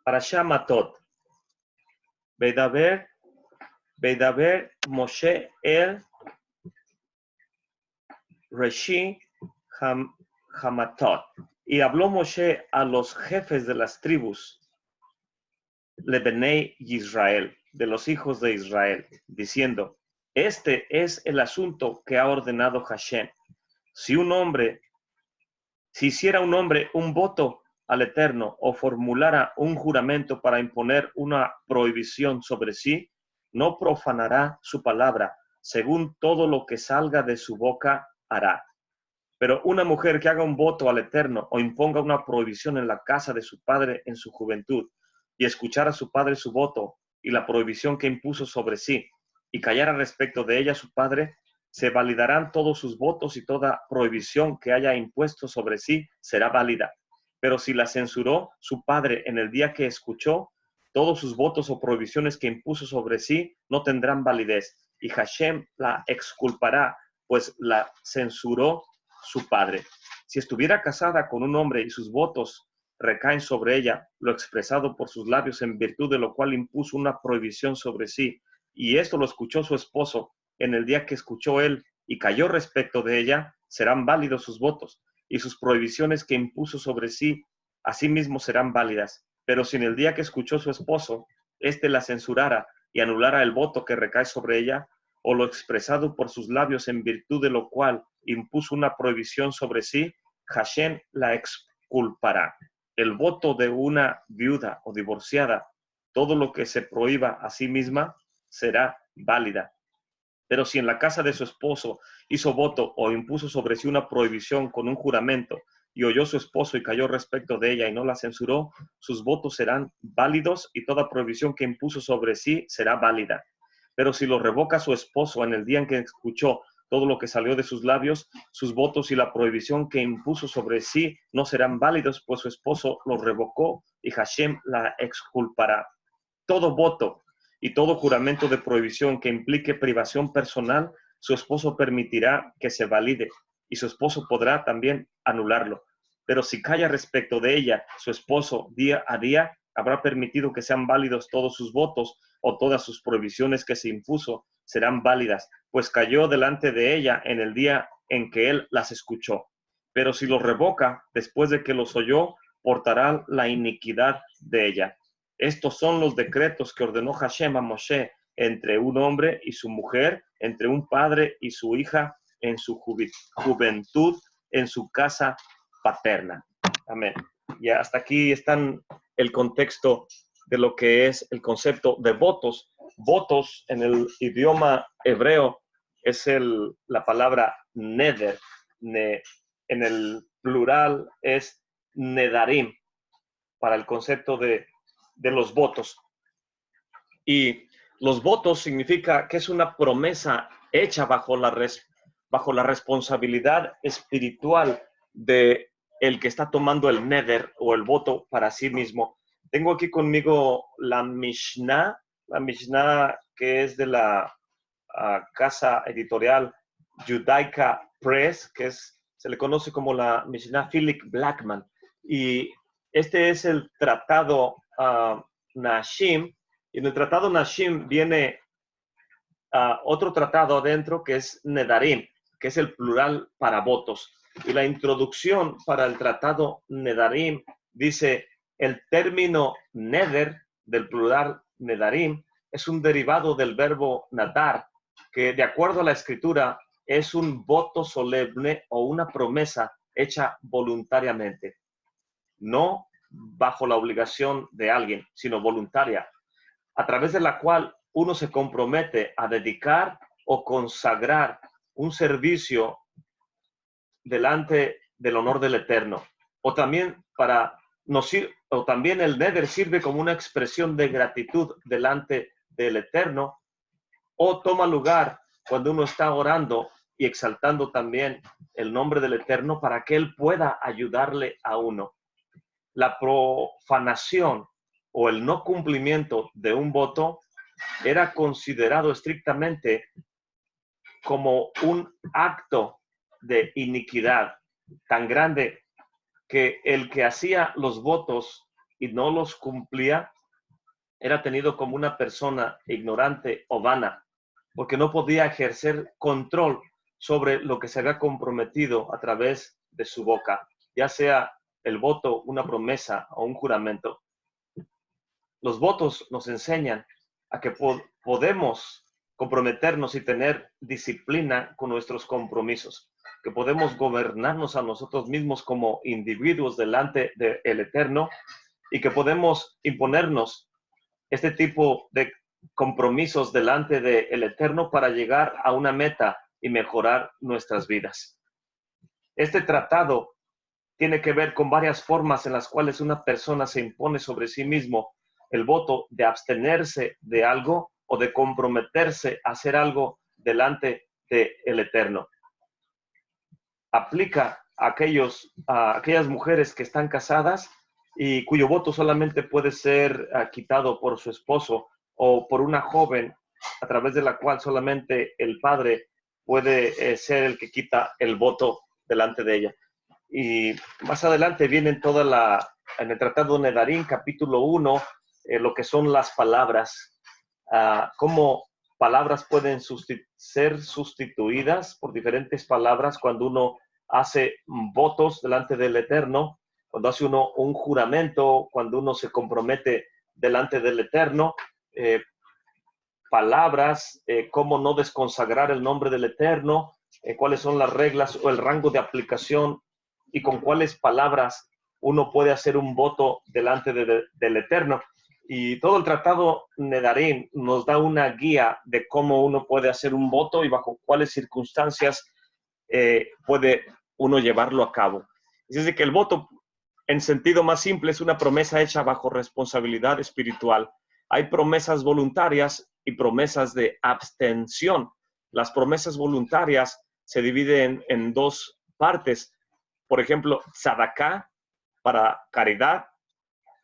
Parashá Matot. Veidaber Moshe el Reshi Hamatot. Y habló Moshe a los jefes de las tribus, Lebenei Israel, de los hijos de Israel, diciendo: este es el asunto que ha ordenado Hashem. Si hiciera un hombre un voto al Eterno o formulara un juramento para imponer una prohibición sobre sí, no profanará su palabra, según todo lo que salga de su boca hará. Pero una mujer que haga un voto al Eterno o imponga una prohibición en la casa de su padre en su juventud, y escuchar a su padre su voto y la prohibición que impuso sobre sí, y callara respecto de ella su padre, se validarán todos sus votos y toda prohibición que haya impuesto sobre sí será válida. Pero si la censuró su padre en el día que escuchó, todos sus votos o prohibiciones que impuso sobre sí no tendrán validez, y Hashem la exculpará, pues la censuró su padre. Si estuviera casada con un hombre y sus votos recaen sobre ella, lo expresado por sus labios, en virtud de lo cual impuso una prohibición sobre sí, y esto lo escuchó su esposo en el día que escuchó él y cayó respecto de ella, serán válidos sus votos, y sus prohibiciones que impuso sobre sí, asimismo serán válidas. Pero si en el día que escuchó su esposo, éste la censurara y anulara el voto que recae sobre ella, o lo expresado por sus labios, en virtud de lo cual impuso una prohibición sobre sí, Hashem la exculpará. El voto de una viuda o divorciada, todo lo que se prohíba a sí misma, será válida. Pero si en la casa de su esposo hizo voto o impuso sobre sí una prohibición con un juramento, y oyó su esposo y cayó respecto de ella y no la censuró, sus votos serán válidos y toda prohibición que impuso sobre sí será válida. Pero si lo revoca su esposo en el día en que escuchó todo lo que salió de sus labios, sus votos y la prohibición que impuso sobre sí no serán válidos, pues su esposo los revocó y Hashem la exculpará. Todo voto y todo juramento de prohibición que implique privación personal, su esposo permitirá que se valide y su esposo podrá también anularlo. Pero si calla respecto de ella, su esposo día a día habrá permitido que sean válidos todos sus votos, o todas sus prohibiciones que se impuso serán válidas, pues cayó delante de ella en el día en que él las escuchó. Pero si los revoca después de que los oyó, portará la iniquidad de ella. Estos son los decretos que ordenó Hashem a Moshe entre un hombre y su mujer, entre un padre y su hija en su juventud, en su casa paterna. Amén. Y hasta aquí está el contexto de lo que es el concepto de votos. Votos en el idioma hebreo es la palabra neder. En el plural es nedarim, para el concepto de los votos. Y los votos significa que es una promesa hecha bajo la responsabilidad espiritual de el que está tomando el neder o el voto para sí mismo. Tengo aquí conmigo la Mishnah que es de la casa editorial Judaica Press, que se le conoce como la Mishnah Philip Blackman. Y este es el tratado Nashim, y en el tratado Nashim viene otro tratado adentro que es Nedarim, que es el plural para votos. Y la introducción para el tratado Nedarim dice: el término neder, del plural Nedarim, es un derivado del verbo nadar, que de acuerdo a la escritura es un voto solemne o una promesa hecha voluntariamente, no bajo la obligación de alguien, sino voluntaria, a través de la cual uno se compromete a dedicar o consagrar un servicio delante del honor del Eterno. O también el neder sirve como una expresión de gratitud delante del Eterno, o toma lugar cuando uno está orando y exaltando también el nombre del Eterno para que Él pueda ayudarle a uno. La profanación o el no cumplimiento de un voto era considerado estrictamente como un acto de iniquidad tan grande que el que hacía los votos y no los cumplía, era tenido como una persona ignorante o vana, porque no podía ejercer control sobre lo que se había comprometido a través de su boca, ya sea el voto, una promesa o un juramento. Los votos nos enseñan a que podemos comprometernos y tener disciplina con nuestros compromisos, que podemos gobernarnos a nosotros mismos como individuos delante del Eterno y que podemos imponernos este tipo de compromisos delante del Eterno para llegar a una meta y mejorar nuestras vidas. Este tratado tiene que ver con varias formas en las cuales una persona se impone sobre sí mismo el voto de abstenerse de algo o de comprometerse a hacer algo delante del Eterno. Aplica a aquellas mujeres que están casadas y cuyo voto solamente puede ser quitado por su esposo, o por una joven a través de la cual solamente el padre puede ser el que quita el voto delante de ella. Y más adelante viene en el Tratado de Nedarim, capítulo 1, lo que son las palabras, cómo palabras pueden ser sustituidas por diferentes palabras cuando uno hace votos delante del Eterno, cuando hace uno un juramento, cuando uno se compromete delante del Eterno, palabras, cómo no desconsagrar el nombre del Eterno, cuáles son las reglas o el rango de aplicación y con cuáles palabras uno puede hacer un voto delante del Eterno. Y todo el tratado Nedarim nos da una guía de cómo uno puede hacer un voto y bajo cuáles circunstancias puede uno llevarlo a cabo. Es decir, que el voto, en sentido más simple, es una promesa hecha bajo responsabilidad espiritual. Hay promesas voluntarias y promesas de abstención. Las promesas voluntarias se dividen en dos partes. Por ejemplo, tzedakah, para caridad,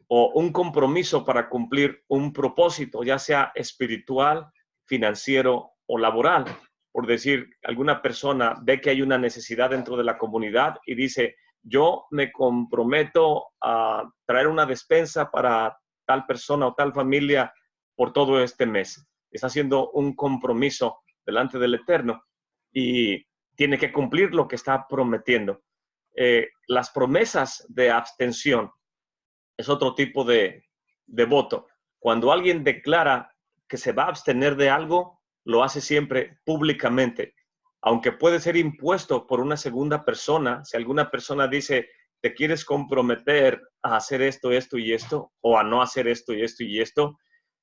o un compromiso para cumplir un propósito, ya sea espiritual, financiero o laboral. Por decir, alguna persona ve que hay una necesidad dentro de la comunidad y dice, yo me comprometo a traer una despensa para tal persona o tal familia por todo este mes. Está haciendo un compromiso delante del Eterno y tiene que cumplir lo que está prometiendo. Las promesas de abstención es otro tipo de voto. Cuando alguien declara que se va a abstener de algo, lo hace siempre públicamente, aunque puede ser impuesto por una segunda persona. Si alguna persona dice, te quieres comprometer a hacer esto, esto y esto, o a no hacer esto y esto y esto,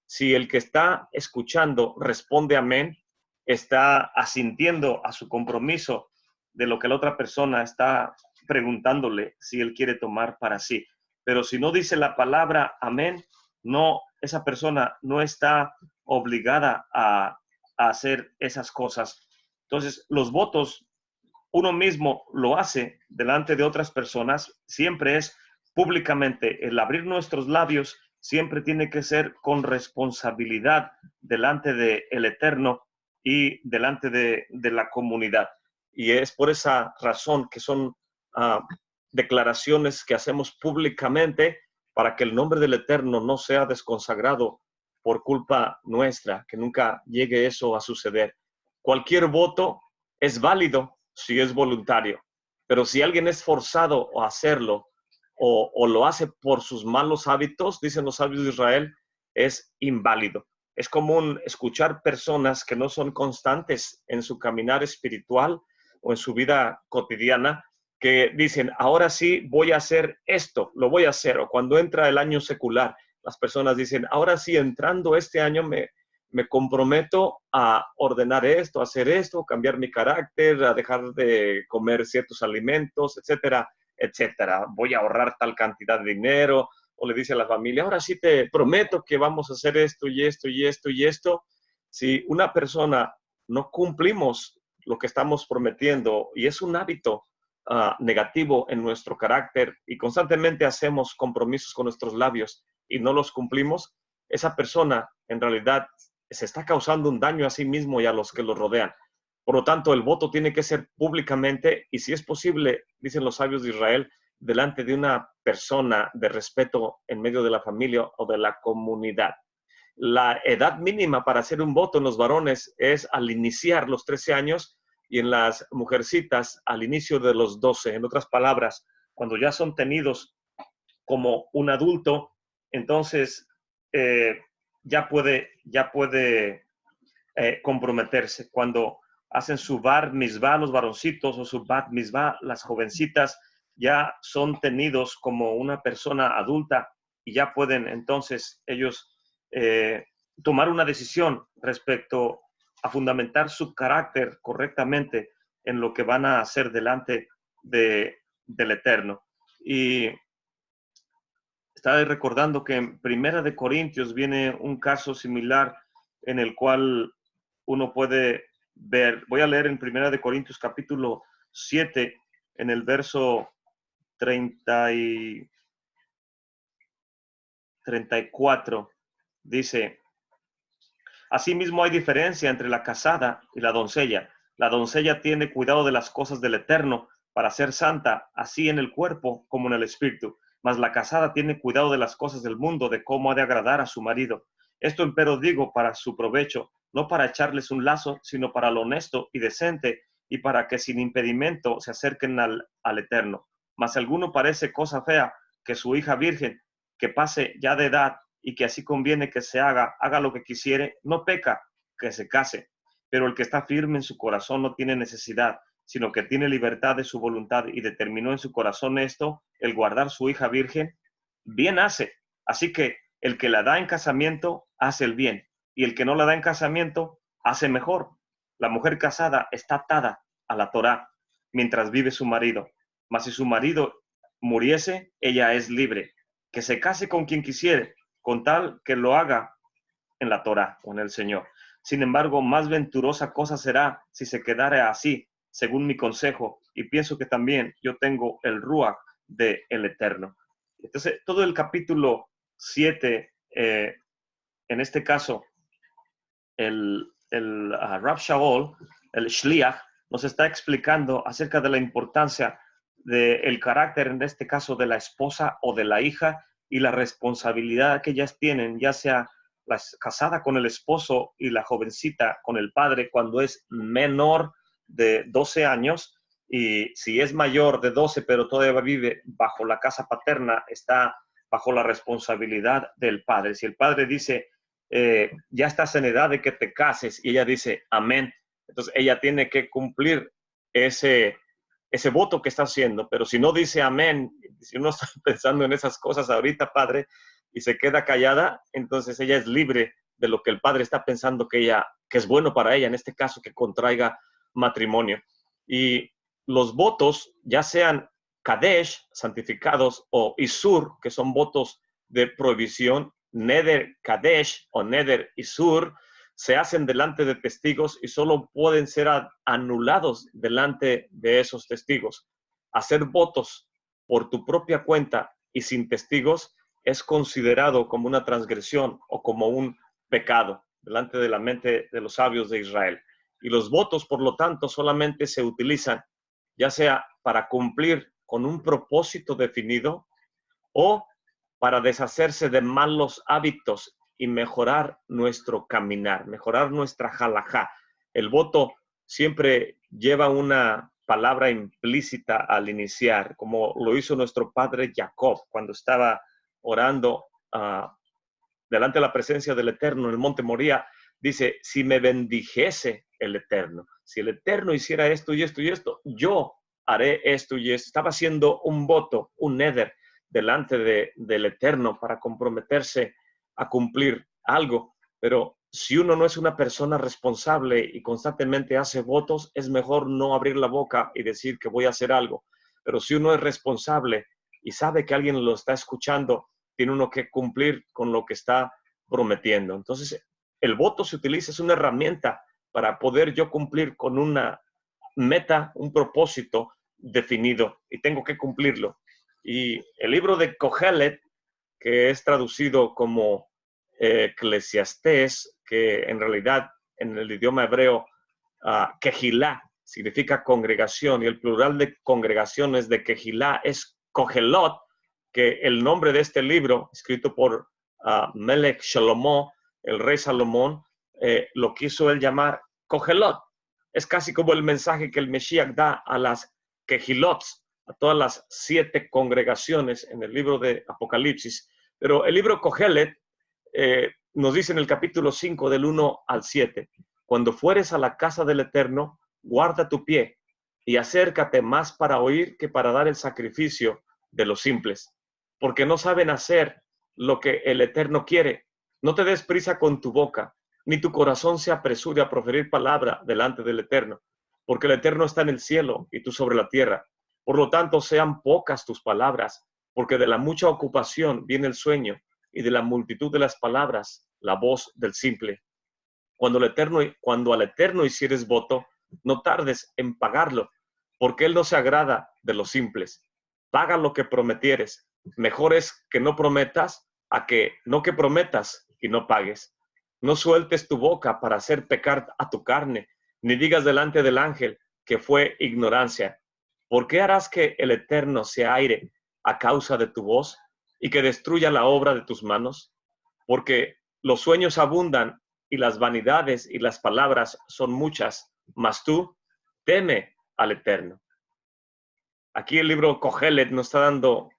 si el que está escuchando responde amén, está asintiendo a su compromiso de lo que la otra persona está preguntándole si él quiere tomar para sí. Pero si no dice la palabra amén, no, esa persona no está obligada a hacer esas cosas. Entonces, los votos, uno mismo lo hace delante de otras personas, siempre es públicamente. El abrir nuestros labios siempre tiene que ser con responsabilidad delante del Eterno y delante de la comunidad. Y es por esa razón que son declaraciones que hacemos públicamente para que el nombre del Eterno no sea desconsagrado por culpa nuestra, que nunca llegue eso a suceder. Cualquier voto es válido si es voluntario, pero si alguien es forzado a hacerlo o lo hace por sus malos hábitos, dicen los sabios de Israel, es inválido. Es común escuchar personas que no son constantes en su caminar espiritual o en su vida cotidiana, que dicen, ahora sí voy a hacer esto, lo voy a hacer. O cuando entra el año secular, las personas dicen, ahora sí, entrando este año me comprometo a ordenar esto, a hacer esto, cambiar mi carácter, a dejar de comer ciertos alimentos, etcétera, etcétera. Voy a ahorrar tal cantidad de dinero. O le dice a la familia, ahora sí te prometo que vamos a hacer esto y esto y esto y esto. Si una persona no cumplimos lo que estamos prometiendo y es un hábito negativo en nuestro carácter y constantemente hacemos compromisos con nuestros labios y no los cumplimos, esa persona en realidad se está causando un daño a sí mismo y a los que lo rodean. Por lo tanto, el voto tiene que ser públicamente y si es posible, dicen los sabios de Israel, delante de una persona de respeto en medio de la familia o de la comunidad. La edad mínima para hacer un voto en los varones es al iniciar los 13 años y en las mujercitas al inicio de los 12. En otras palabras, cuando ya son tenidos como un adulto, entonces ya puede comprometerse. Cuando hacen su bar mitzvah los varoncitos o su bat mitzvah las jovencitas, ya son tenidos como una persona adulta y ya pueden entonces ellos tomar una decisión respecto a fundamentar su carácter correctamente en lo que van a hacer delante del Eterno. Y estaba recordando que en Primera de Corintios viene un caso similar en el cual uno puede ver. Voy a leer en Primera de Corintios capítulo 7, en el verso 34, dice: asimismo hay diferencia entre la casada y la doncella. La doncella tiene cuidado de las cosas del Eterno para ser santa, así en el cuerpo como en el espíritu. Mas la casada tiene cuidado de las cosas del mundo, de cómo ha de agradar a su marido. Esto empero digo para su provecho, no para echarles un lazo, sino para lo honesto y decente, y para que sin impedimento se acerquen al Eterno. Mas si alguno parece cosa fea, que su hija virgen, que pase ya de edad, y que así conviene que se haga lo que quisiere, no peca, que se case. Pero el que está firme en su corazón no tiene necesidad, sino que tiene libertad de su voluntad y determinó en su corazón esto, el guardar su hija virgen, bien hace. Así que el que la da en casamiento hace el bien, y el que no la da en casamiento hace mejor. La mujer casada está atada a la Torá mientras vive su marido, mas si su marido muriese, ella es libre. Que se case con quien quisiere, con tal que lo haga en la Torá o en el Señor. Sin embargo, más venturosa cosa será si se quedara así, según mi consejo, y pienso que también yo tengo el Ruach del Eterno. Entonces, todo el capítulo 7, en este caso, el Rav Shaul, el Shliach, nos está explicando acerca de la importancia del carácter, en este caso, de la esposa o de la hija, y la responsabilidad que ellas tienen, ya sea la casada con el esposo y la jovencita con el padre cuando es menor de 12 años, y si es mayor de 12 pero todavía vive bajo la casa paterna, está bajo la responsabilidad del padre. Si el padre dice, ya estás en edad de que te cases, y ella dice, amén, entonces ella tiene que cumplir ese voto que está haciendo. Pero si no dice amén, si uno está pensando en esas cosas ahorita, padre, y se queda callada, entonces ella es libre de lo que el padre está pensando que es bueno para ella, en este caso que contraiga matrimonio. Y los votos, ya sean Kadesh, santificados, o Isur, que son votos de prohibición, Neder Kadesh o Neder Isur, se hacen delante de testigos y solo pueden ser anulados delante de esos testigos. Hacer votos por tu propia cuenta y sin testigos es considerado como una transgresión o como un pecado delante de la mente de los sabios de Israel. Y los votos, por lo tanto, solamente se utilizan ya sea para cumplir con un propósito definido o para deshacerse de malos hábitos y mejorar nuestro caminar, mejorar nuestra halajá. El voto siempre lleva una palabra implícita al iniciar, como lo hizo nuestro padre Jacob cuando estaba orando delante de la presencia del Eterno en el monte Moría. Dice, si me bendijese el Eterno, si el Eterno hiciera esto y esto y esto, yo haré esto y esto. Estaba haciendo un voto, un neder, delante del Eterno para comprometerse a cumplir algo. Pero si uno no es una persona responsable y constantemente hace votos, es mejor no abrir la boca y decir que voy a hacer algo. Pero si uno es responsable y sabe que alguien lo está escuchando, tiene uno que cumplir con lo que está prometiendo. Entonces, el voto se utiliza, es una herramienta para poder yo cumplir con una meta, un propósito definido, y tengo que cumplirlo. Y el libro de Kohelet, que es traducido como Eclesiastés, que en realidad en el idioma hebreo, Kehilá, significa congregación, y el plural de congregaciones de Kehilá es Kohelot, que el nombre de este libro, escrito por Melech Shlomo, el rey Salomón, lo quiso él llamar Kohelot. Es casi como el mensaje que el Mesías da a las Kehilots, a todas las 7 congregaciones en el libro de Apocalipsis. Pero el libro Kohelet nos dice en el capítulo 5 del 1 al 7, cuando fueres a la casa del Eterno, guarda tu pie y acércate más para oír que para dar el sacrificio de los simples, porque no saben hacer lo que el Eterno quiere. No te des prisa con tu boca, ni tu corazón se apresure a proferir palabra delante del Eterno, porque el Eterno está en el cielo y tú sobre la tierra. Por lo tanto, sean pocas tus palabras, porque de la mucha ocupación viene el sueño, y de la multitud de las palabras, la voz del simple. Cuando al Eterno hicieres voto, no tardes en pagarlo, porque Él no se agrada de los simples. Paga lo que prometieres. Mejor es que no prometas a que prometas y no pagues. No sueltes tu boca para hacer pecar a tu carne, ni digas delante del ángel que fue ignorancia. ¿Por qué harás que el Eterno se aire a causa de tu voz y que destruya la obra de tus manos? Porque los sueños abundan y las vanidades y las palabras son muchas, mas tú teme al Eterno. Aquí el libro Kohelet nos está dando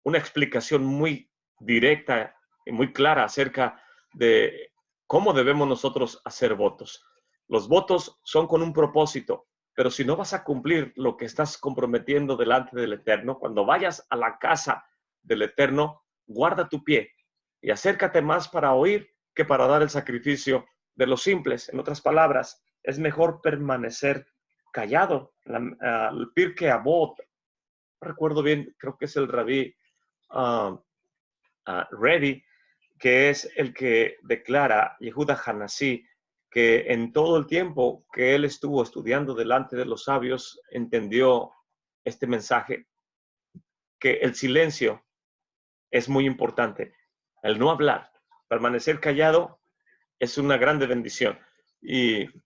una explicación muy directa y muy clara acerca de cómo debemos nosotros hacer votos. Los votos son con un propósito, pero si no vas a cumplir lo que estás comprometiendo delante del Eterno, cuando vayas a la casa del Eterno, guarda tu pie y acércate más para oír que para dar el sacrificio de los simples. En otras palabras, es mejor permanecer callado. El Pirkei Avot, no recuerdo bien, creo que es el Rabí Revi, que es el que declara, Yehuda Hanasí, que en todo el tiempo que él estuvo estudiando delante de los sabios, entendió este mensaje, que el silencio es muy importante. El no hablar, permanecer callado, es una grande bendición. Y eso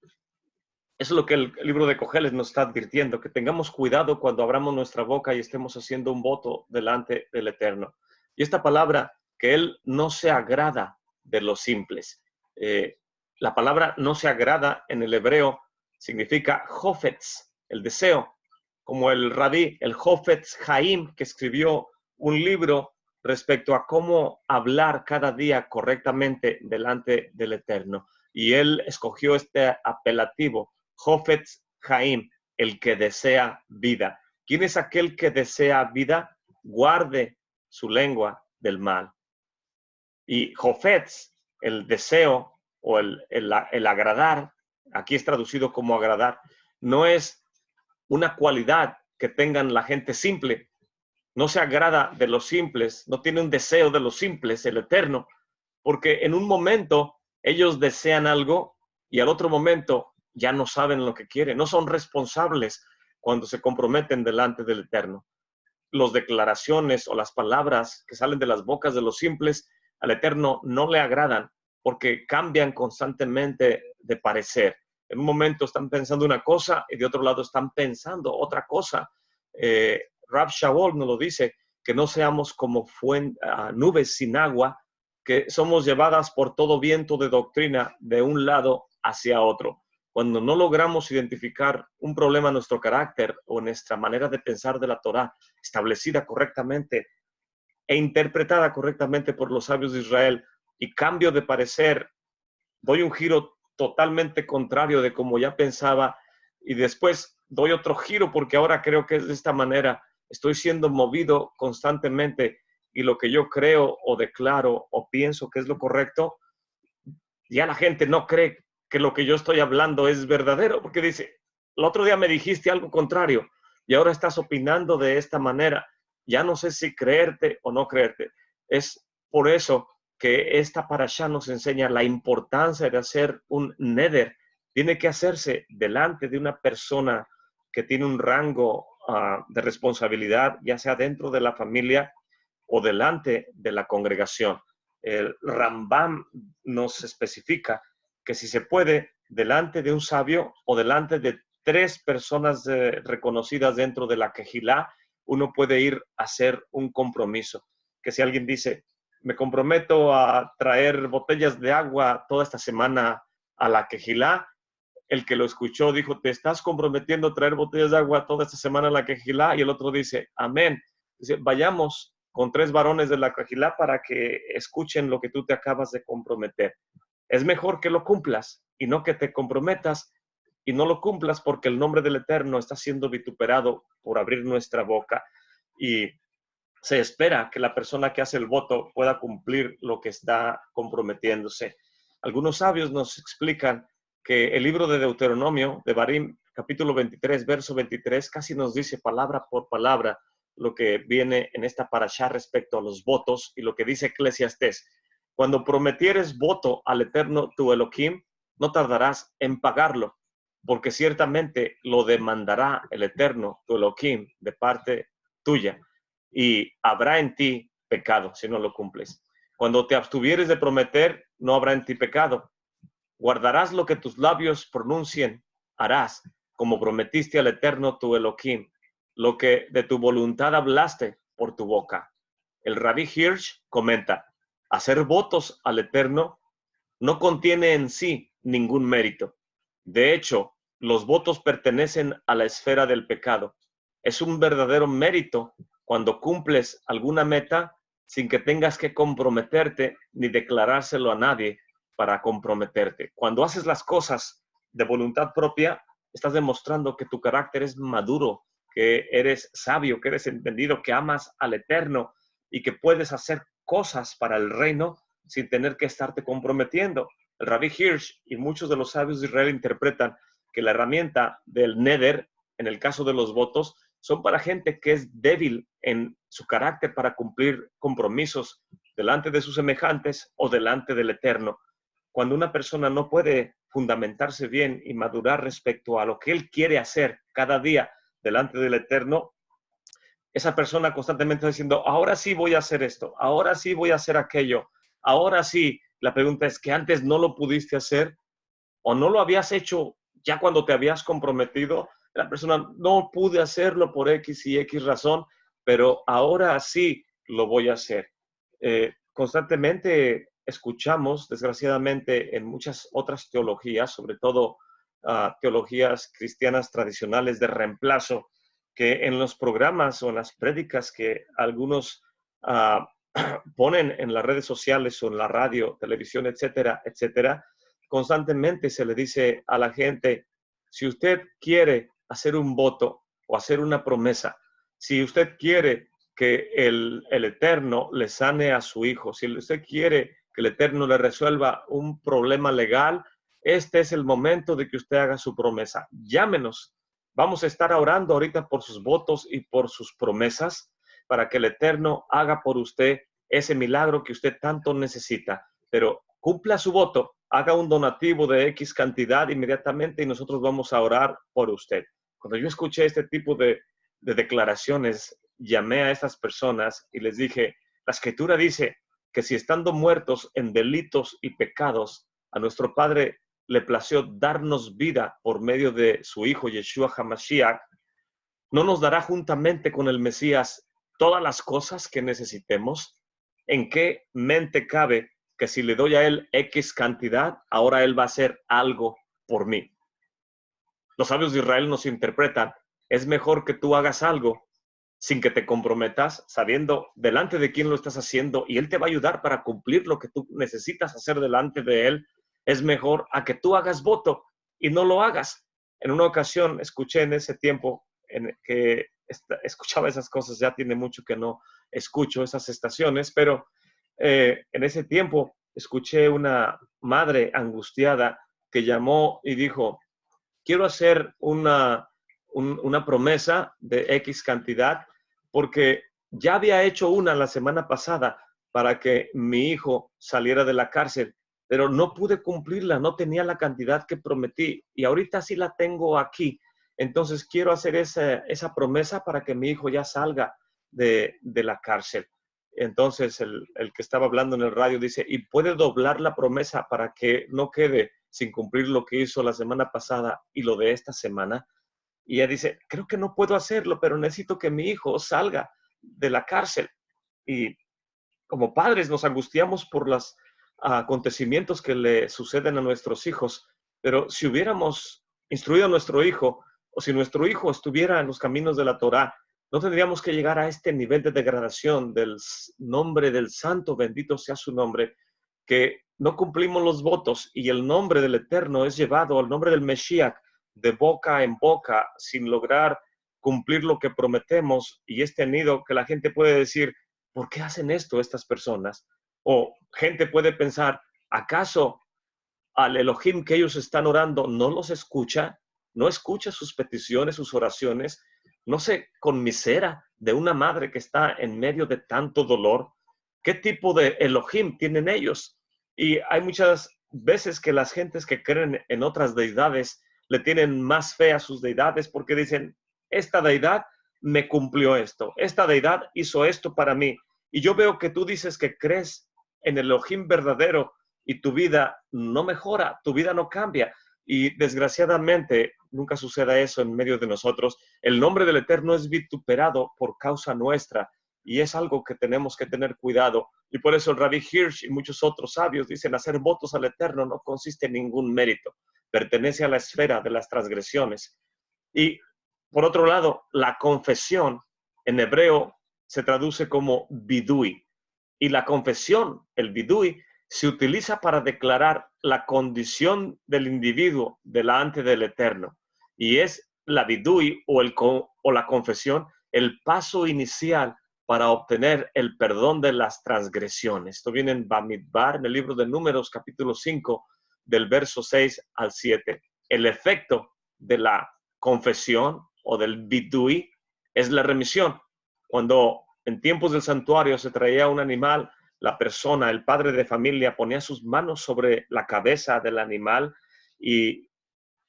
es lo que el libro de Kohelet nos está advirtiendo, que tengamos cuidado cuando abramos nuestra boca y estemos haciendo un voto delante del Eterno. Y esta palabra, que Él no se agrada de los simples. La palabra no se agrada en el hebreo significa Hofetz, el deseo, como el rabí, el Hofetz Haim, que escribió un libro respecto a cómo hablar cada día correctamente delante del Eterno. Y él escogió este apelativo, Hofetz Haim, el que desea vida. ¿Quién es aquel que desea vida? Guarde su lengua del mal. Y Hofetz, el deseo o el agradar, aquí es traducido como agradar, no es una cualidad que tengan la gente simple. No se agrada de los simples, no tiene un deseo de los simples, el Eterno, porque en un momento ellos desean algo y al otro momento ya no saben lo que quieren, no son responsables cuando se comprometen delante del Eterno. Las declaraciones o las palabras que salen de las bocas de los simples al Eterno no le agradan porque cambian constantemente de parecer. En un momento están pensando una cosa y de otro lado están pensando otra cosa. Rab Shaul nos lo dice, que no seamos como nubes sin agua, que somos llevadas por todo viento de doctrina de un lado hacia otro. Cuando no logramos identificar un problema en nuestro carácter o en nuestra manera de pensar de la Torá, establecida correctamente e interpretada correctamente por los sabios de Israel, y cambio de parecer, doy un giro totalmente contrario de como ya pensaba, y después doy otro giro porque ahora creo que es de esta manera, estoy siendo movido constantemente y lo que yo creo o declaro o pienso que es lo correcto, ya la gente no cree que lo que yo estoy hablando es verdadero, porque dice, el otro día me dijiste algo contrario y ahora estás opinando de esta manera. Ya no sé si creerte o no creerte. Es por eso que esta parashá nos enseña la importancia de hacer un neder. Tiene que hacerse delante de una persona que tiene un rango de responsabilidad, ya sea dentro de la familia o delante de la congregación. El Rambam nos especifica que si se puede, delante de un sabio o delante de 3 personas reconocidas dentro de la Kehilá, uno puede ir a hacer un compromiso. Que si alguien dice, me comprometo a traer botellas de agua toda esta semana a la Quejilá, el que lo escuchó dijo, ¿te estás comprometiendo a traer botellas de agua toda esta semana a la Quejilá? Y el otro dice, amén. Dice, vayamos con 3 varones de la Quejilá para que escuchen lo que tú te acabas de comprometer. Es mejor que lo cumplas y no que te comprometas y no lo cumplas, porque el nombre del Eterno está siendo vituperado por abrir nuestra boca, y se espera que la persona que hace el voto pueda cumplir lo que está comprometiéndose. Algunos sabios nos explican que el libro de Deuteronomio, de Barim, capítulo 23, verso 23, casi nos dice palabra por palabra lo que viene en esta parashá respecto a los votos, y lo que dice Eclesiastés. Cuando prometieres voto al Eterno tu Elohim, no tardarás en pagarlo, porque ciertamente lo demandará el Eterno tu Elohim de parte tuya, y habrá en ti pecado si no lo cumples. Cuando te abstuvieres de prometer, no habrá en ti pecado. Guardarás lo que tus labios pronuncien, harás, como prometiste al Eterno tu Elohim, lo que de tu voluntad hablaste por tu boca. El Rabbi Hirsch comenta, hacer votos al Eterno no contiene en sí ningún mérito. De hecho, los votos pertenecen a la esfera del pecado. Es un verdadero mérito cuando cumples alguna meta sin que tengas que comprometerte ni declarárselo a nadie para comprometerte. Cuando haces las cosas de voluntad propia, estás demostrando que tu carácter es maduro, que eres sabio, que eres entendido, que amas al Eterno y que puedes hacer cosas para el reino sin tener que estarte comprometiendo. El Rabbi Hirsch y muchos de los sabios de Israel interpretan que la herramienta del neder, en el caso de los votos, son para gente que es débil en su carácter para cumplir compromisos delante de sus semejantes o delante del Eterno. Cuando una persona no puede fundamentarse bien y madurar respecto a lo que él quiere hacer cada día delante del Eterno, esa persona constantemente está diciendo, ahora sí voy a hacer esto, ahora sí voy a hacer aquello, ahora sí. La pregunta es que antes no lo pudiste hacer o no lo habías hecho ya cuando te habías comprometido. La persona, no pude hacerlo por X y X razón, pero ahora sí lo voy a hacer. Constantemente escuchamos, desgraciadamente, en muchas otras teologías, sobre todo teologías cristianas tradicionales de reemplazo, que en los programas o en las prédicas que algunos ponen en las redes sociales o en la radio, televisión, etcétera, etcétera, constantemente se le dice a la gente, si usted quiere hacer un voto o hacer una promesa, si usted quiere que el Eterno le sane a su hijo, si usted quiere que el Eterno le resuelva un problema legal, este es el momento de que usted haga su promesa. Llámenos. Vamos a estar orando ahorita por sus votos y por sus promesas para que el Eterno haga por usted ese milagro que usted tanto necesita. Pero cumpla su voto, haga un donativo de X cantidad inmediatamente y nosotros vamos a orar por usted. Cuando yo escuché este tipo de declaraciones, llamé a estas personas y les dije, la Escritura dice que si estando muertos en delitos y pecados, a nuestro Padre le plació darnos vida por medio de su Hijo Yeshua HaMashiach, ¿no nos dará juntamente con el Mesías todas las cosas que necesitemos? ¿En qué mente cabe que si le doy a él X cantidad, ahora él va a hacer algo por mí? Los sabios de Israel nos interpretan, es mejor que tú hagas algo sin que te comprometas, sabiendo delante de quién lo estás haciendo, y él te va a ayudar para cumplir lo que tú necesitas hacer delante de él. Es mejor a que tú hagas voto y no lo hagas. En una ocasión escuché en ese tiempo en que escuchaba esas cosas, ya tiene mucho que no escucho esas estaciones, pero en ese tiempo escuché una madre angustiada que llamó y dijo, quiero hacer una promesa de X cantidad porque ya había hecho una la semana pasada para que mi hijo saliera de la cárcel, pero no pude cumplirla, no tenía la cantidad que prometí y ahorita sí la tengo aquí. Entonces quiero hacer esa promesa para que mi hijo ya salga de la cárcel. Entonces el que estaba hablando en el radio dice, ¿y puede doblar la promesa para que no quede sin cumplir lo que hizo la semana pasada y lo de esta semana? Y ella dice, creo que no puedo hacerlo, pero necesito que mi hijo salga de la cárcel. Y como padres nos angustiamos por los acontecimientos que le suceden a nuestros hijos, pero si hubiéramos instruido a nuestro hijo, o si nuestro hijo estuviera en los caminos de la Torá, no tendríamos que llegar a este nivel de degradación del nombre del Santo, bendito sea su nombre, que no cumplimos los votos y el nombre del Eterno es llevado, al nombre del Mesías, de boca en boca, sin lograr cumplir lo que prometemos, y es tenido que la gente puede decir, ¿por qué hacen esto estas personas? O gente puede pensar, ¿acaso al Elohim que ellos están orando no los escucha? ¿No escucha sus peticiones, sus oraciones? ¿No se conmisera de una madre que está en medio de tanto dolor? ¿Qué tipo de Elohim tienen ellos? Y hay muchas veces que las gentes que creen en otras deidades le tienen más fe a sus deidades porque dicen, esta deidad me cumplió esto, esta deidad hizo esto para mí. Y yo veo que tú dices que crees en el Elohim verdadero y tu vida no mejora, tu vida no cambia. Y desgraciadamente nunca suceda eso en medio de nosotros. El nombre del Eterno es vituperado por causa nuestra y es algo que tenemos que tener cuidado. Y por eso el Rabbi Hirsch y muchos otros sabios dicen, hacer votos al Eterno no consiste en ningún mérito, pertenece a la esfera de las transgresiones. Y por otro lado, la confesión en hebreo se traduce como vidui. Y la confesión, el vidui, se utiliza para declarar la condición del individuo delante del Eterno. Y es la vidui o la confesión el paso inicial para obtener el perdón de las transgresiones. Esto viene en Bamidbar, en el libro de Números, capítulo 5, del verso 6 al 7. El efecto de la confesión o del vidui es la remisión. Cuando en tiempos del santuario se traía un animal, la persona, el padre de familia, ponía sus manos sobre la cabeza del animal y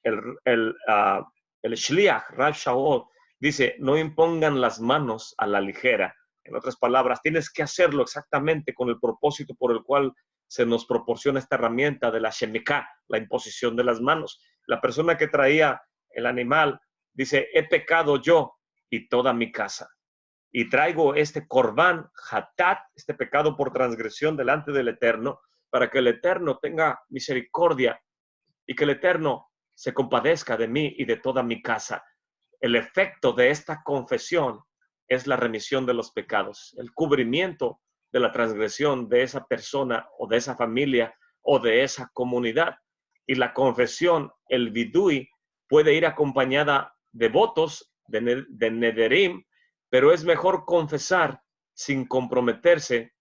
el Shliach, Rav Shaul, dice, no impongan las manos a la ligera. En otras palabras, tienes que hacerlo exactamente con el propósito por el cual se nos proporciona esta herramienta de la Shemitah, la imposición de las manos. La persona que traía el animal dice, he pecado yo y toda mi casa. Y traigo este corbán, hatat, este pecado por transgresión delante del Eterno, para que el Eterno tenga misericordia y que el Eterno se compadezca de mí y de toda mi casa. El efecto de esta confesión es la remisión de los pecados, el cubrimiento de la transgresión de esa persona o de esa familia o de esa comunidad. Y la confesión, el vidui, puede ir acompañada de votos, de nederim, pero es mejor confesar sin comprometerse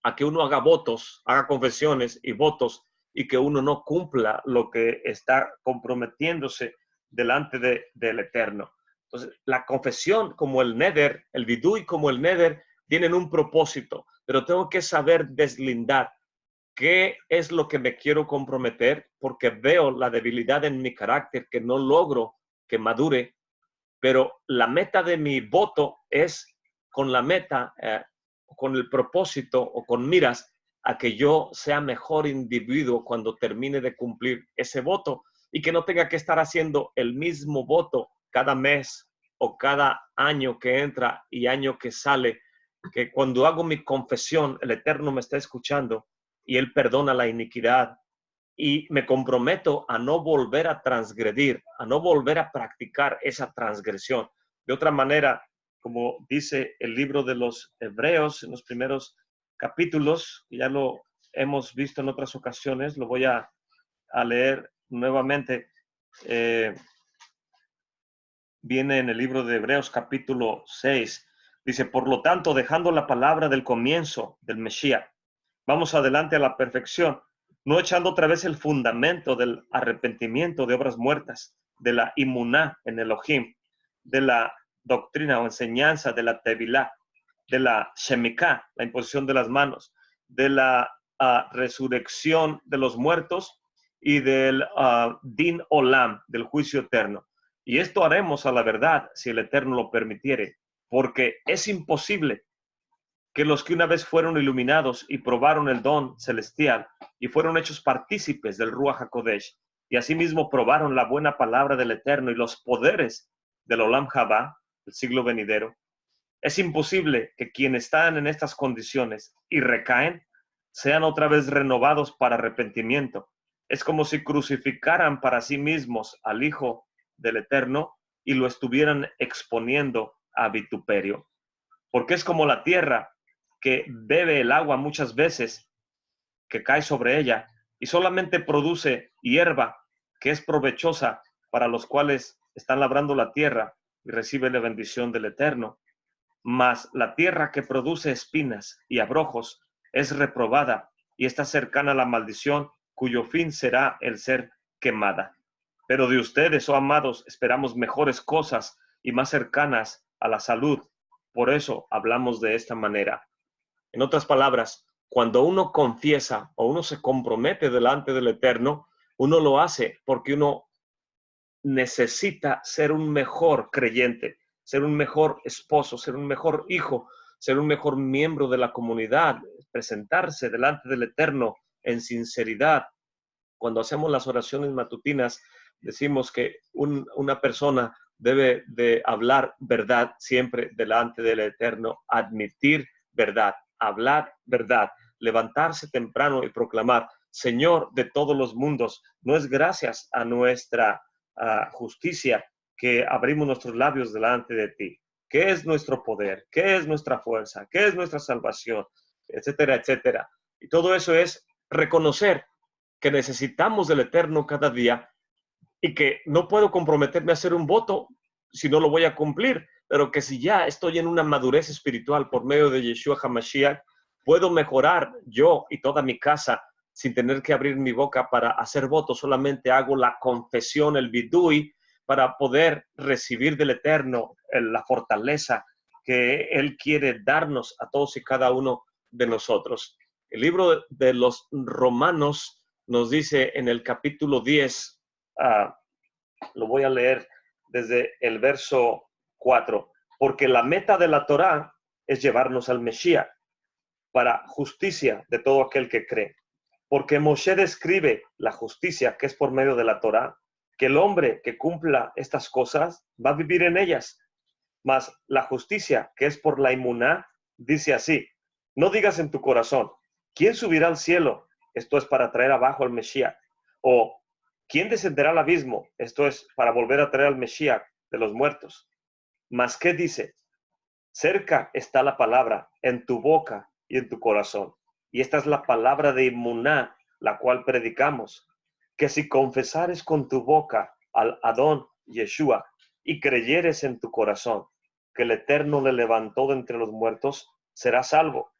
a que uno haga votos, haga confesiones y votos y que uno no cumpla lo que está comprometiéndose delante del Eterno. Entonces, la confesión como el neder, el vidui como el neder, tienen un propósito, pero tengo que saber deslindar qué es lo que me quiero comprometer porque veo la debilidad en mi carácter que no logro que madure, pero la meta de mi voto es con la meta, con el propósito o con miras a que yo sea mejor individuo cuando termine de cumplir ese voto y que no tenga que estar haciendo el mismo voto cada mes o cada año que entra y año que sale, que cuando hago mi confesión, el Eterno me está escuchando y Él perdona la iniquidad y me comprometo a no volver a transgredir, a no volver a practicar esa transgresión. De otra manera, como dice el libro de los Hebreos en los primeros capítulos, ya lo hemos visto en otras ocasiones, lo voy a leer nuevamente. Viene en el libro de Hebreos capítulo 6. Dice, por lo tanto, dejando la palabra del comienzo del Mesías, vamos adelante a la perfección, no echando otra vez el fundamento del arrepentimiento de obras muertas, de la imuná en Elohim, de la doctrina o enseñanza de la tevilá, de la shemikah, la imposición de las manos, de la resurrección de los muertos y del din olam, del juicio eterno. Y esto haremos a la verdad si el Eterno lo permitiere, porque es imposible que los que una vez fueron iluminados y probaron el don celestial y fueron hechos partícipes del Ruach HaKodesh y asimismo probaron la buena palabra del Eterno y los poderes del Olam Haba, el siglo venidero, es imposible que quienes están en estas condiciones y recaen sean otra vez renovados para arrepentimiento. Es como si crucificaran para sí mismos al Hijo del Eterno y lo estuvieran exponiendo a vituperio. Porque es como la tierra que bebe el agua muchas veces, que cae sobre ella y solamente produce hierba que es provechosa para los cuales están labrando la tierra y recibe la bendición del Eterno. Mas la tierra que produce espinas y abrojos es reprobada y está cercana a la maldición, cuyo fin será el ser quemada. Pero de ustedes, oh amados, esperamos mejores cosas y más cercanas a la salud. Por eso hablamos de esta manera. En otras palabras, cuando uno confiesa o uno se compromete delante del Eterno, uno lo hace porque uno necesita ser un mejor creyente, ser un mejor esposo, ser un mejor hijo, ser un mejor miembro de la comunidad, presentarse delante del Eterno en sinceridad. Cuando hacemos las oraciones matutinas, decimos que una persona debe de hablar verdad siempre delante del Eterno, admitir verdad, hablar verdad, levantarse temprano y proclamar: Señor de todos los mundos, no es gracias a nuestra justicia que abrimos nuestros labios delante de ti. ¿Qué es nuestro poder? ¿Qué es nuestra fuerza? ¿Qué es nuestra salvación? Etcétera, etcétera. Y todo eso es reconocer que necesitamos del Eterno cada día y que no puedo comprometerme a hacer un voto si no lo voy a cumplir, pero que si ya estoy en una madurez espiritual por medio de Yeshua HaMashiach, puedo mejorar yo y toda mi casa sin tener que abrir mi boca para hacer votos. Solamente hago la confesión, el vidui, para poder recibir del Eterno la fortaleza que Él quiere darnos a todos y cada uno de nosotros. El libro de los Romanos nos dice en el capítulo 10, lo voy a leer desde el verso 4, porque la meta de la Torá es llevarnos al Mesías para justicia de todo aquel que cree. Porque Moshe describe la justicia que es por medio de la Torá, que el hombre que cumpla estas cosas va a vivir en ellas. Mas la justicia que es por la imuná dice así: no digas en tu corazón, ¿quién subirá al cielo? Esto es para traer abajo al Mesías. O ¿quién descenderá al abismo? Esto es para volver a traer al Mesías de los muertos. Mas ¿qué dice? Cerca está la palabra en tu boca y en tu corazón. Y esta es la palabra de imuná, la cual predicamos, que si confesares con tu boca al Adón Yeshua y creyeres en tu corazón que el Eterno le levantó de entre los muertos, serás salvo.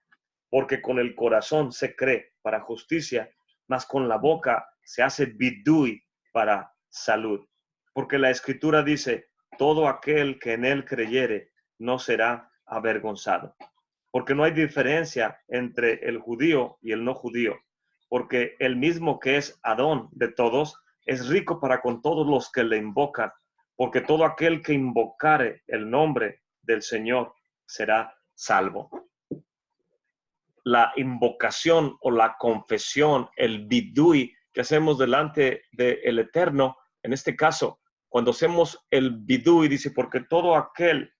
Porque con el corazón se cree para justicia, mas con la boca se hace vidui para salud. Porque la Escritura dice: todo aquel que en él creyere no será avergonzado. Porque no hay diferencia entre el judío y el no judío. Porque el mismo que es Adón de todos es rico para con todos los que le invocan. Porque todo aquel que invocare el nombre del Señor será salvo. La invocación o la confesión, el vidui que hacemos delante del Eterno, en este caso, cuando hacemos el vidui, dice: porque todo aquel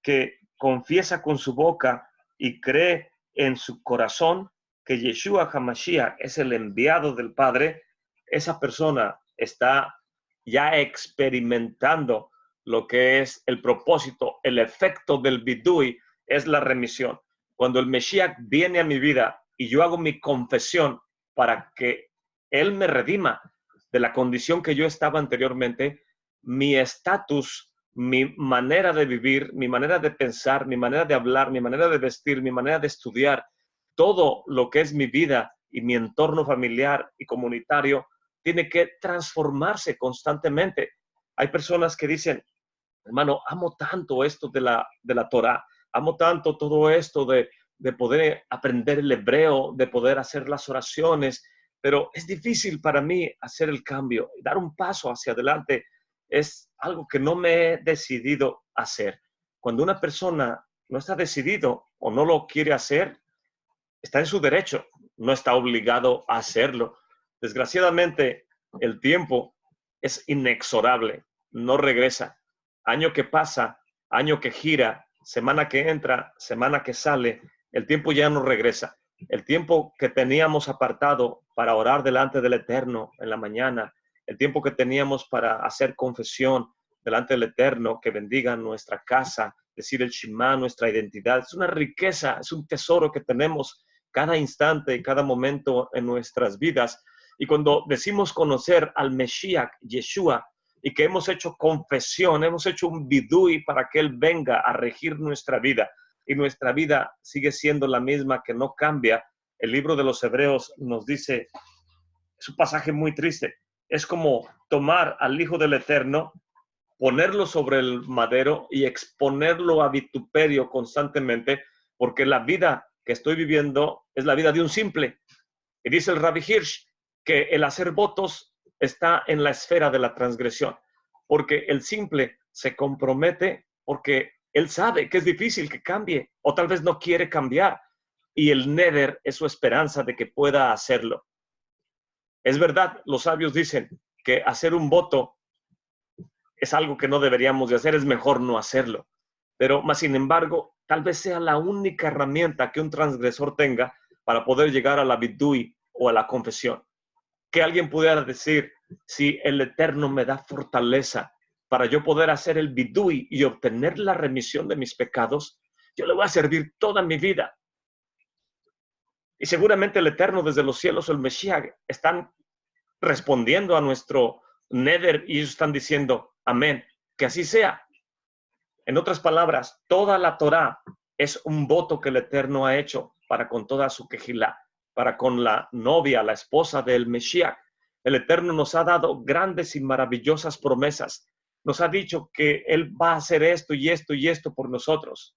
que confiesa con su boca y cree en su corazón que Yeshua HaMashiach es el enviado del Padre, esa persona está ya experimentando lo que es el propósito, el efecto del vidui es la remisión. Cuando el Mesías viene a mi vida y yo hago mi confesión para que Él me redima de la condición que yo estaba anteriormente, mi estatus, mi manera de vivir, mi manera de pensar, mi manera de hablar, mi manera de vestir, mi manera de estudiar, todo lo que es mi vida y mi entorno familiar y comunitario tiene que transformarse constantemente. Hay personas que dicen: hermano, amo tanto esto de la Torah, amo tanto todo esto de poder aprender el hebreo, de poder hacer las oraciones, pero es difícil para mí hacer el cambio. Dar un paso hacia adelante es algo que no me he decidido hacer. Cuando una persona no está decidido o no lo quiere hacer, está en su derecho, no está obligado a hacerlo. Desgraciadamente, el tiempo es inexorable, no regresa. año que pasa, año que gira, semana que entra, semana que sale, el tiempo ya no regresa. El tiempo que teníamos apartado para orar delante del Eterno en la mañana, el tiempo que teníamos para hacer confesión delante del Eterno, que bendiga nuestra casa, decir el Shema, nuestra identidad, es una riqueza, es un tesoro que tenemos cada instante y cada momento en nuestras vidas. Y cuando decimos conocer al Mesías, Yeshua, y que hemos hecho confesión, hemos hecho un bidui para que Él venga a regir nuestra vida, y nuestra vida sigue siendo la misma, que no cambia. El libro de los Hebreos nos dice, es un pasaje muy triste, es como tomar al Hijo del Eterno, ponerlo sobre el madero y exponerlo a vituperio constantemente, porque la vida que estoy viviendo es la vida de un simple. Y dice el Rabbi Hirsch que el hacer votos está en la esfera de la transgresión, porque el simple se compromete porque él sabe que es difícil que cambie, o tal vez no quiere cambiar, y el neder es su esperanza de que pueda hacerlo. Es verdad, los sabios dicen que hacer un voto es algo que no deberíamos de hacer, es mejor no hacerlo. Pero, más sin embargo, tal vez sea la única herramienta que un transgresor tenga para poder llegar a la vidui o a la confesión. Que alguien pudiera decir, si el Eterno me da fortaleza para yo poder hacer el vidui y obtener la remisión de mis pecados, yo le voy a servir toda mi vida. Y seguramente el Eterno desde los cielos o el Mesías están respondiendo a nuestro neder y ellos están diciendo, amén, que así sea. En otras palabras, toda la Torá es un voto que el Eterno ha hecho para con toda su quejilá, para con la novia, la esposa del Mesías. El Eterno nos ha dado grandes y maravillosas promesas. Nos ha dicho que Él va a hacer esto y esto y esto por nosotros.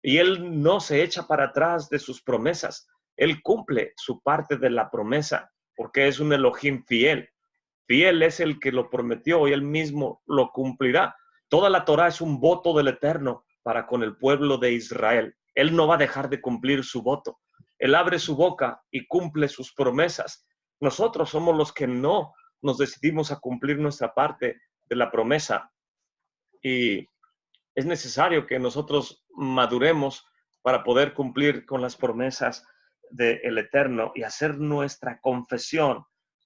Y Él no se echa para atrás de sus promesas. Él cumple su parte de la promesa, porque es un Elohim fiel. Fiel es el que lo prometió y Él mismo lo cumplirá. Toda la Torá es un voto del Eterno para con el pueblo de Israel. Él no va a dejar de cumplir su voto. Él abre su boca y cumple sus promesas. Nosotros somos los que no nos decidimos a cumplir nuestra parte de la promesa. Y es necesario que nosotros maduremos para poder cumplir con las promesas del Eterno y hacer nuestra confesión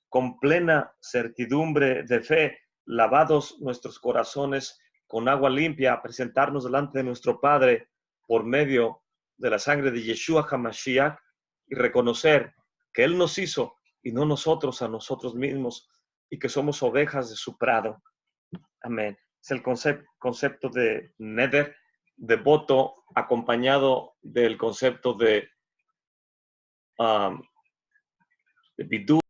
con plena certidumbre de fe, lavados nuestros corazones con agua limpia, presentarnos delante de nuestro Padre por medio de la sangre de Yeshua HaMashiach y reconocer que Él nos hizo y no nosotros a nosotros mismos y que somos ovejas de su prado. Amén. Es el concepto de neder, de voto, acompañado del concepto de bidú.